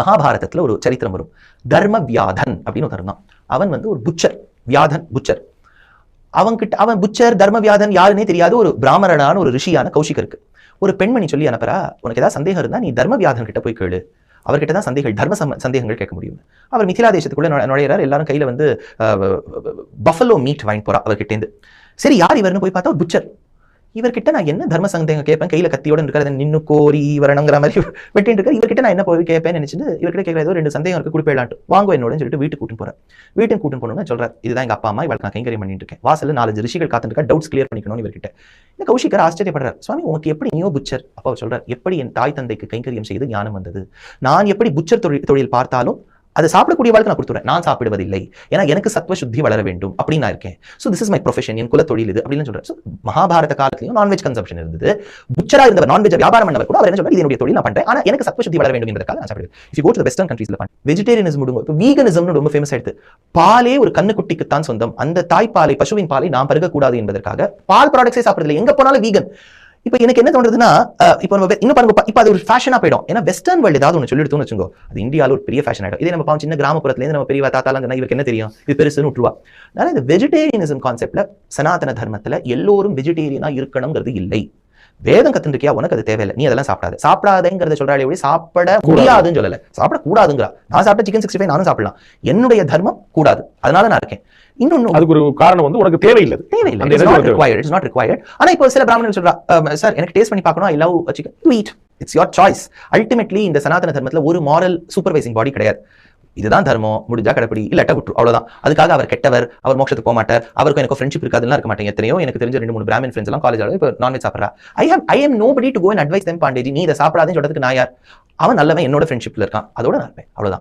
மகாபாரதத்துல ஒரு சரித்திரம் வரும். தர்ம வியாதன் அப்படின்னு ஒருத்தர் தான். அவன் வந்து ஒரு புச்சர், வியாதன் புச்சர். அவன் புச்சர் தர்ம வியாதன் யாருன்னே தெரியாத ஒரு பிராமணனான ஒரு ரிஷியான கௌஷிகருக்கு ஒரு பெண்மணி சொல்லி அனுப்புறா, உனக்கு ஏதாவது சந்தேகம் இருந்தா நீ தர்ம வியாதன் கிட்ட போய் கேளு, அவர்கிட்ட தான் சந்தேகங்கள் கேட்க முடியும். அவர் மிथिला தேசத்துக்குள்ள நுழையிறார். எல்லாரும் கையில வந்து பஃபலோ மீட் வாங்கி போறா அவர்கிட்ட இருந்து. சரி, யார் இவர்னு போய் பார்த்தா ஒரு புச்சர். இவர்கிட்ட நான் என்ன தர்ம சந்தேகம் கேட்பேன், கையில கத்தியோட இருக்கிறத நின்னு கோரி வரணுங்கிற மாதிரி வெட்டிட்டு இருக்க. இவர்கிட்ட நான் என்ன போய் கேட்பேன்னு நினைச்சிட்டு இவர்கிட்ட கேட்கற ஏதோ 2 சந்தேகம் இருக்கு, குடிப்பேலான்ட்டு வாங்க என்னோட சொல்லிட்டு வீட்டுக்கு கூட்டிட்டு போறேன். வீட்டுக்கு கூட்டிட்டு போனோம்னா சொல்றாரு, இதுதான் எங்க அப்பா அம்மா, இவளுக்கு நான் கைங்கரியம் பண்ணிட்டு இருக்கேன். வாசல்ல 4 ரிஷிகள் காத்துட்டு இருக்கா, டவுட்ஸ் கிளியர் பண்ணிக்கணும் இவர்கிட்ட. இந்த கௌஷிகர் ஆச்சரியப்படுறார், சுவாமி உனக்கு எப்படி நீயோ புச்சர்? அப்பா சொல்றார், எப்படி என் தாய் தந்தைக்கு கைங்கரியம் செய்து ஞானம் வந்தது. நான் எப்படி புச்சர் தொழில் பார்த்தாலும் அதை சாப்பிடக்கூடிய வாழ்க்கை நான் கொடுத்துறேன், நான் சாப்பிடுவதில்லை. ஏன்னா எனக்கு சத்வ சுத்தி வளர வேண்டும் அப்படின்னு நான் இருக்கேன். So this is my profession, என் குல தொழில் இது அப்படின்னு சொல்றேன். ஸோ மகாபாரத காலத்திலையும் நான்வெஜ் கன்சம்ஷன் இருந்தது. புச்சரா இருந்தவர், நான்வெஜ் வியாபாரம் பண்ணவர் கூட அவர் என்ன சொல்றாரு, இது என்னுடைய தொழில் நான் பண்றேன், ஆனா எனக்கு சத்வ சுத்தி வளர வேண்டும் என்பதற்காக நான் சாப்பிடுவேன். If you go to the western கண்ட்ரீஸ்ல வெஜிடேரியனிசம் முடுங்க, இப்போ வீகனிசம்னு ரொம்ப ஃபேமஸ் ஆயிடுது. பாலே ஒரு கண்ணுக்குட்டிக்குத்தான் சொந்தம், அந்த தாய்ப்பாலை பசுவின் பாலை நாம் பருகக்கூடாது என்பதற்காக பால் ப்ராடக்ட்ஸே சாப்பிடுறதில்லை, எங்க போனாலும் வீகன். இப்போ எனக்கு என்ன தோன்றதுன்னா, இப்போ நம்ம இன்னும் பாருங்க, இப்போ அது ஒரு ஃபேஷனா போயிடும். ஏன்னா வெஸ்டர்ன் வேர்ல்டு ஏதாவது ஒன்று சொல்லிடுத்தோம்னு வச்சுக்கோ, அது இந்தியாவில் ஒரு பெரிய ஃபேஷன் ஆயிடும். இதே நம்ம சின்ன கிராமப்புறத்துலேருந்து நம்ம பெரிய தாத்தாலாம் சொன்னா இவருக்கு என்ன தெரியும், இது பெருசுன்னு விட்டுருவா. அதனால இந்த வெஜிடேரியனிசம் கான்செப்ட்ல சனாதன தர்மத்துல எல்லோரும் வெஜிடேரியனா இருக்கணுங்கிறது இல்லை. வேதம் கத்துருக்கியா, உனக்கு அது தேவையில்லை, நீ அதெல்லாம் சாப்பிடாதேங்கிறத சொல்றாளே ஒழிய சாப்பிட முடியாதுன்னு சொல்லல, சாப்பிடக்கூடாதுங்கிறா. நான் சாப்பிட்ட சிக்கன் 65 நானும் சாப்பிடலாம், என்னுடைய தர்மம் கூடாது, அதனால நான் இருக்கேன். இன்னொன்னு அதுக்கு ஒரு காரணம் வந்து உனக்கு தேவையில்லை. ஆனா இப்போ சில பிராமணர்கள் சொல்றா, சார் எனக்கு டேஸ்ட் பண்ணி பார்க்கணும், I love chicken, you eat, it's your choice. Ultimately இந்த சனாதன தர்மத்துல ஒரு மாரல் சூப்பர்வைசிங் பாடி கிடையாது. இதுதான் தர்மம், முடிஞ்சா கடைப்பிடி, இல்லாட்டா விட்டு, அவ்வளவுதான். அதுக்காக அவர் கெட்டவர், அவர் மோட்சத்துக்கு போக மாட்டார், அவருக்கு எனக்கு ஃப்ரெண்ட்ஷிப் இருக்காதுலாம் இருக்க மாட்டேங்க. எத்தனையோ எனக்கு தெரிஞ்ச 2-3 பிராமின் ஃப்ரெண்ட்ஸ் எல்லாம் காலேஜ் இப்போ நான்வெஜ் சாப்பிட்றா. I am nobody to go and advise them, Pandeyji நீ இதை சாப்பிடாதுன்னு சொல்றதுக்கு நான் யார்? அவன் நல்லவன், என்னோட ஃப்ரெண்ட்ஷிப்ல இருக்கான், அதோட நான் இருப்பேன், அவ்வளவுதான்.